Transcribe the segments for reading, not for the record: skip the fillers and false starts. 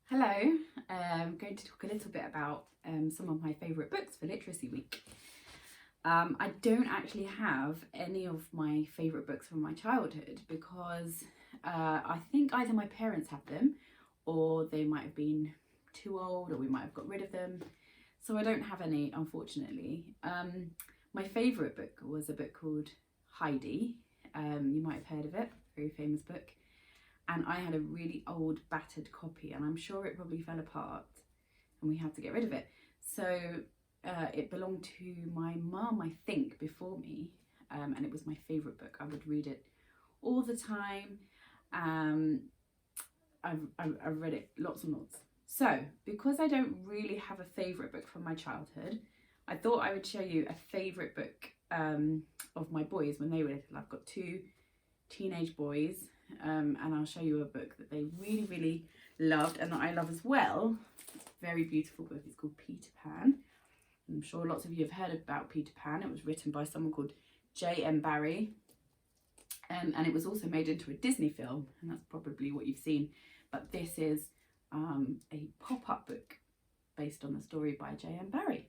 Hello, I'm going to talk a little bit about some of my favourite books for Literacy Week. I don't actually have any of my favourite books from my childhood because I think either my parents have them or they might have been too old or we might have got rid of them. So I don't have any, unfortunately. My favourite book was a book called Heidi. You might have heard of it, very famous book. And I had a really old battered copy and I'm sure it probably fell apart and we had to get rid of it. So it belonged to my mum, I think, before me, and it was my favourite book. I would read it all the time. I've read it lots and lots. So because I don't really have a favourite book from my childhood, I thought I would show you a favourite book of my boys when they were little. I've got two teenage boys. And I'll show you a book that they really loved and that I love as well. Very beautiful book. It's called Peter Pan. I'm sure lots of you have heard about Peter Pan. It was written by someone called J.M. Barrie, and it was also made into a Disney film, and that's probably what you've seen. But this is a pop-up book based on the story by J.M. Barrie.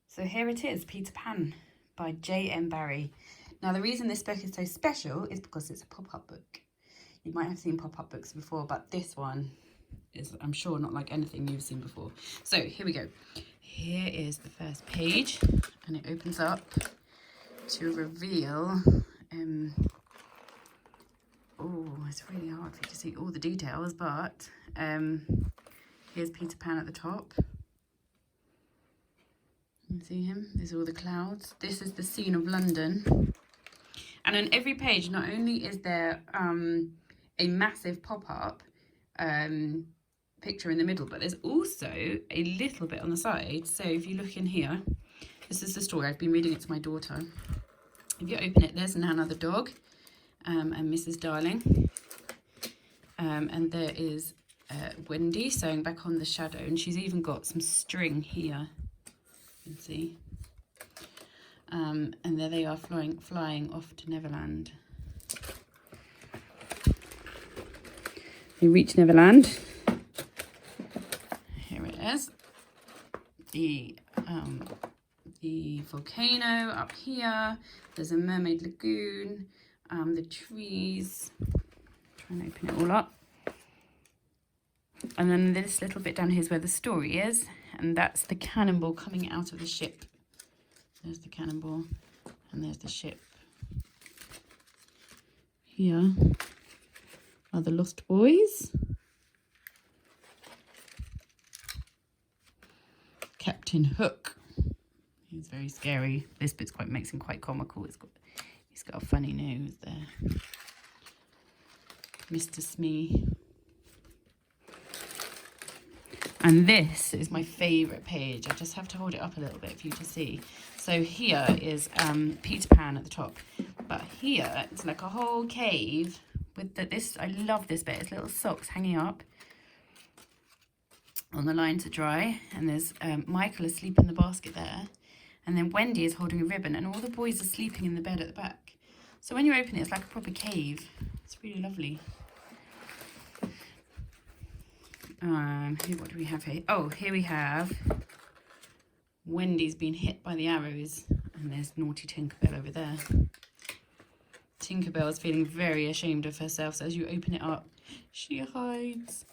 So here it is, Peter Pan by J.M. Barrie. Now the reason this book is so special is because it's a pop-up book. You might have seen pop-up books before, but this one is, I'm sure, not like anything you've seen before. So here we go. Here is the first page and it opens up to reveal, oh, it's really hard for you to see all the details, but here's Peter Pan at the top. You can see him. These are all the clouds. This is the scene of London. And on every page, not only is there a massive pop-up picture in the middle, but there's also a little bit on the side. So if you look in here, this is the story. I've been reading it to my daughter. If you open it, there's Nana the dog and Mrs. Darling. And there is Wendy sewing back on the shadow. And she's even got some string here. You can see. And there they are flying off to Neverland. They reach Neverland. Here it is. The volcano up here. There's a mermaid lagoon. The trees. Try and open it all up. And then this little bit down here is where the story is. And that's the cannonball coming out of the ship. There's the cannonball and there's the ship. Here are the Lost Boys. Captain Hook. He's very scary. This bit's makes him quite comical. He's got a funny nose there. Mr. Smee. And this is my favourite page. I just have to hold it up a little bit for you to see. So here is Peter Pan at the top. But here, it's like a whole cave with this. I love this bit. It's little socks hanging up on the line to dry. And there's Michael asleep in the basket there. And then Wendy is holding a ribbon. And all the boys are sleeping in the bed at the back. So when you open it, it's like a proper cave. It's really lovely. What do we have here? Oh, here we have Wendy's been hit by the arrows, and there's naughty Tinkerbell over there. Tinkerbell is feeling very ashamed of herself, so as you open it up, she hides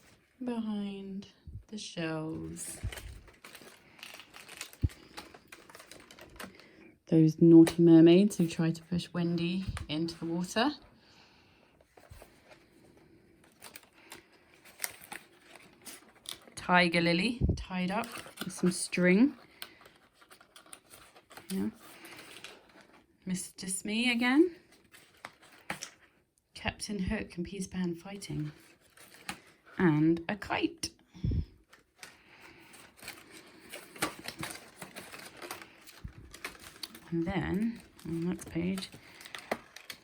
behind the shelves. Those naughty mermaids who try to push Wendy into the water. Tiger Lily tied up with some string. Yeah. Mr. Smee again. Captain Hook and Peter Pan fighting. And a kite. And then on the next page,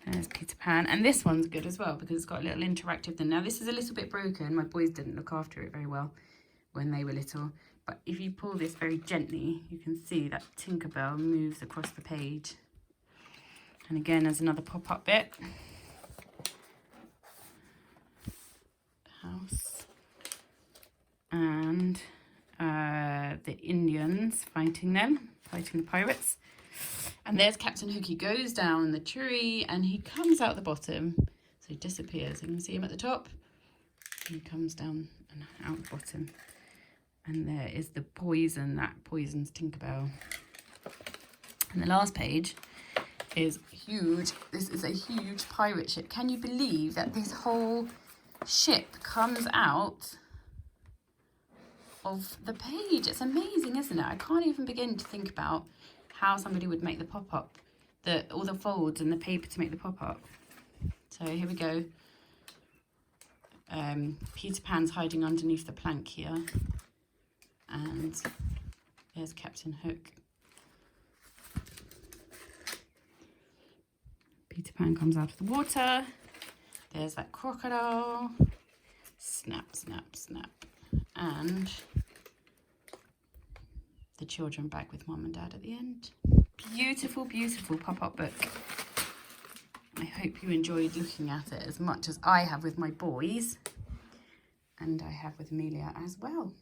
there's Peter Pan. And this one's good as well because it's got a little interactive thing. Now this is a little bit broken. My boys didn't look after it very well when they were little, but if you pull this very gently, you can see that Tinkerbell moves across the page. And again, there's another pop-up bit. fighting the pirates. And there's Captain Hook. He goes down the tree and he comes out the bottom. So he disappears. You can see him at the top. He comes down and out the bottom. And there is the poison that poisons Tinkerbell. And the last page is huge. This is a huge pirate ship. Can you believe that this whole ship comes out of the page? It's amazing, isn't it? I can't even begin to think about how somebody would make the pop-up, all the folds and the paper to make the pop-up. So here we go. Peter Pan's hiding underneath the plank here, and there's Captain Hook. Peter Pan comes out of the water. There's that crocodile. Snap, snap, snap. And the children back with Mum and Dad at the end. Beautiful, beautiful pop-up book. I hope you enjoyed looking at it as much as I have with my boys. And I have with Amelia as well.